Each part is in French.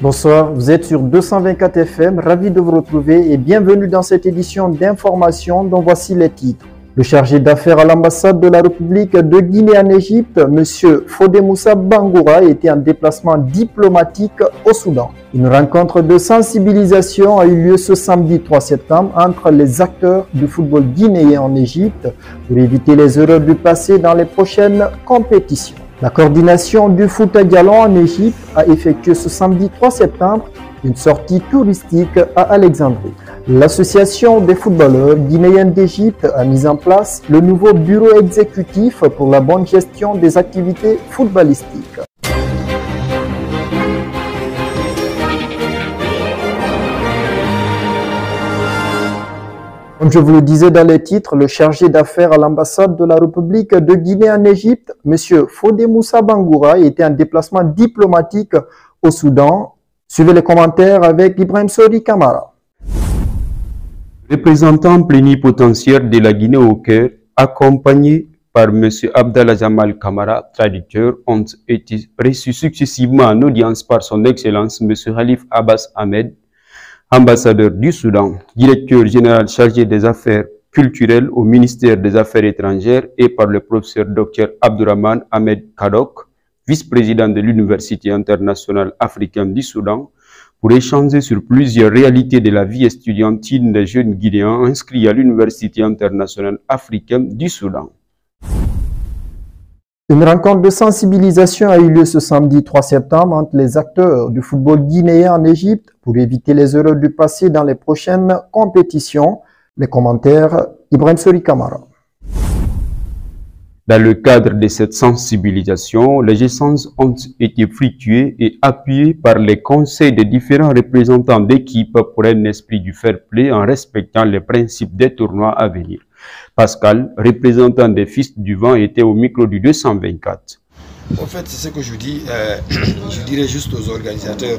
Bonsoir, vous êtes sur 224 FM, ravi de vous retrouver et bienvenue dans cette édition d'information dont voici les titres. Le chargé d'affaires à l'ambassade de la République de Guinée en Égypte, M. Fodé Moussa Bangoura, était en déplacement diplomatique au Soudan. Une rencontre de sensibilisation a eu lieu ce samedi 3 septembre entre les acteurs du football guinéen en Égypte pour éviter les erreurs du passé dans les prochaines compétitions. La coordination du foot à Dialon en Égypte a effectué ce samedi 3 septembre une sortie touristique à Alexandrie. L'Association des footballeurs guinéens d'Égypte a mis en place le nouveau bureau exécutif pour la bonne gestion des activités footballistiques. Comme je vous le disais dans les titres, le chargé d'affaires à l'ambassade de la République de Guinée en Égypte, M. Fodé Moussa Bangoura, était en déplacement diplomatique au Soudan. Suivez les commentaires avec Ibrahim Sori Kamara. Représentant plénipotentiaire de la Guinée au Caire, accompagné par M. Abdallah Jamal Kamara, traducteur, ont été reçus successivement en audience par son Excellence M. Khalif Abbas Ahmed, ambassadeur du Soudan, directeur général chargé des affaires culturelles au ministère des Affaires étrangères, et par le professeur Dr Abdurrahman Ahmed Kadok, vice-président de l'Université internationale africaine du Soudan, pour échanger sur plusieurs réalités de la vie estudiantine des jeunes Guinéens inscrits à l'Université internationale africaine du Soudan. Une rencontre de sensibilisation a eu lieu ce samedi 3 septembre entre les acteurs du football guinéen en Égypte pour éviter les erreurs du passé dans les prochaines compétitions. Les commentaires, Ibrahim Sori Kamara. Dans le cadre de cette sensibilisation, les échanges ont été fructueux et appuyés par les conseils des différents représentants d'équipe pour un esprit du fair play en respectant les principes des tournois à venir. Pascal, représentant des Fils du Vent, était au micro du 224. En fait, c'est ce que je dis, je dirais juste aux organisateurs.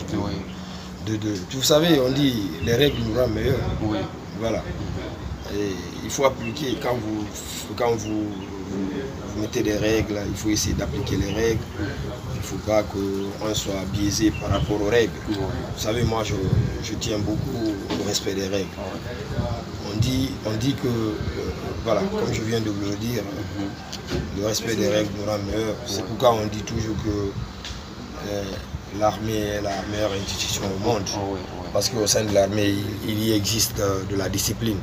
Vous savez, on dit les règles nous rendent meilleurs. Oui. Voilà. Et il faut appliquer, quand vous mettez des règles, il faut essayer d'appliquer les règles. Il ne faut pas qu'on soit biaisé par rapport aux règles. Vous savez, moi, je tiens beaucoup au respect des règles. On dit que, voilà, comme je viens de vous le dire, le respect des règles nous rend meilleurs. C'est pourquoi on dit toujours que l'armée est la meilleure institution au monde. Parce qu'au sein de l'armée, il y existe de la discipline.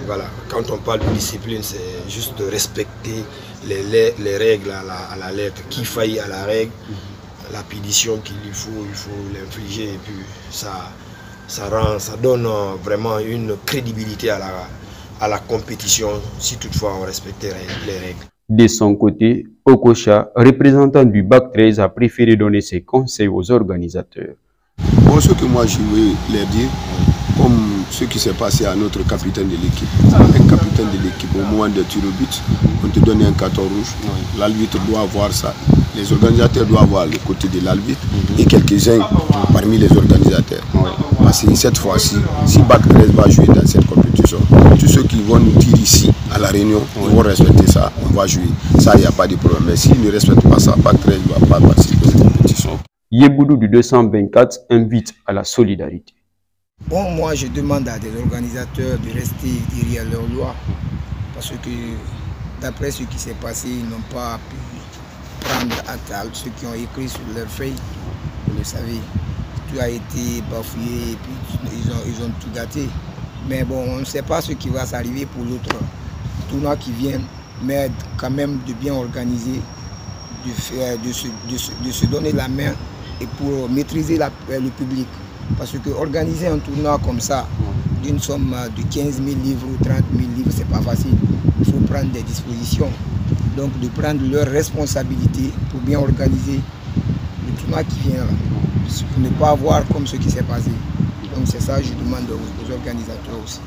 Voilà. Quand on parle de discipline, c'est juste de respecter les règles à la lettre. Qui faillit à la règle, la punition qu'il lui faut, il faut l'infliger. Et puis ça donne vraiment une crédibilité à la compétition, si toutefois on respecte les règles. De son côté, Okocha, représentant du Bac 13, a préféré donner ses conseils aux organisateurs. Bon, ce que moi je veux leur dire, comme ce qui s'est passé à notre capitaine de l'équipe. Un capitaine de l'équipe, au moment de tir au but, on te donne un carton rouge. L'arbitre doit voir ça. Les organisateurs doivent voir le côté de l'arbitre et quelques-uns parmi les organisateurs. Parce que cette fois-ci, si Bac 13 va jouer dans cette compétition, tous ceux qui vont nous dire ici à la Réunion, ils vont respecter ça, on va jouer. Ça, il n'y a pas de problème. Mais s'ils ne respectent pas ça, Bac 13 ne va pas participer à cette compétition. Yeboudou du 224 invite à la solidarité. Bon, moi je demande à des organisateurs de rester derrière leurs lois parce que d'après ce qui s'est passé, ils n'ont pas pu prendre acte à ceux qui ont écrit sur leurs feuilles. Vous le savez, tout a été bafouillé et puis ils ont tout gâté. Mais bon, on ne sait pas ce qui va s'arriver pour l'autre tournoi qui vient, mais quand même de bien organiser, de se donner la main et pour maîtriser le public. Parce que organiser un tournoi comme ça, d'une somme de 15 000 livres ou 30 000 livres, c'est pas facile. Il faut prendre des dispositions. Donc de prendre leurs responsabilités pour bien organiser le tournoi qui vient là. Pour ne pas avoir comme ce qui s'est passé. Donc c'est ça que je demande aux organisateurs aussi.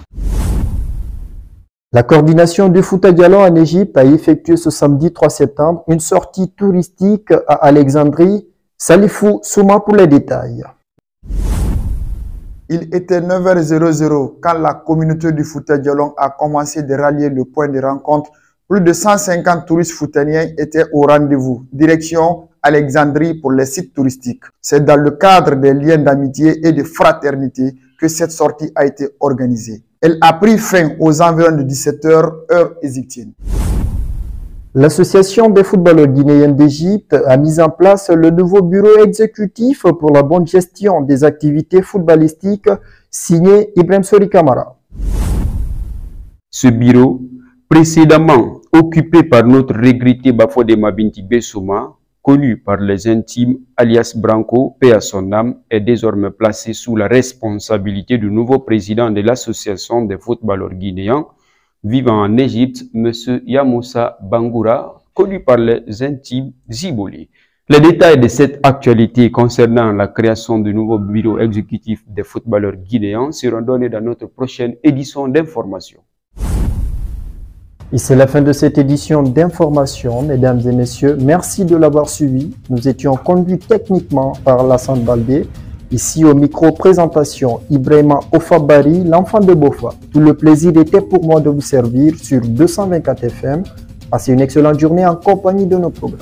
La coordination du foot à Dialon en Égypte a effectué ce samedi 3 septembre une sortie touristique à Alexandrie. Salifou Souma pour les détails. Il était 9h00 quand la communauté du foot à Dialon a commencé de rallier le point de rencontre. Plus de 150 touristes foutaniens étaient au rendez-vous. Direction Alexandrie pour les sites touristiques. C'est dans le cadre des liens d'amitié et de fraternité que cette sortie a été organisée. Elle a pris fin aux environs de 17h, heure égyptienne. L'Association des footballeurs guinéens d'Égypte a mis en place le nouveau bureau exécutif pour la bonne gestion des activités footballistiques, signé Ibrahim Sori Kamara. Ce bureau, précédemment occupé par notre regretté Bafodema Binti Bessouma, connu par les intimes alias Branco, paix à son âme, est désormais placé sous la responsabilité du nouveau président de l'Association des footballeurs guinéens vivant en Égypte, M. Yamoussa Bangoura, connu par les intimes Ziboli. Les détails de cette actualité concernant la création du nouveau bureau exécutif des footballeurs guinéens seront donnés dans notre prochaine édition d'information. Et c'est la fin de cette édition d'information, mesdames et messieurs. Merci de l'avoir suivi. Nous étions conduits techniquement par Lassane Baldé. Ici au micro présentation, Ibrahima Ofabari, l'enfant de Bofa. Tout le plaisir était pour moi de vous servir sur 224 FM. Passez une excellente journée en compagnie de nos programmes.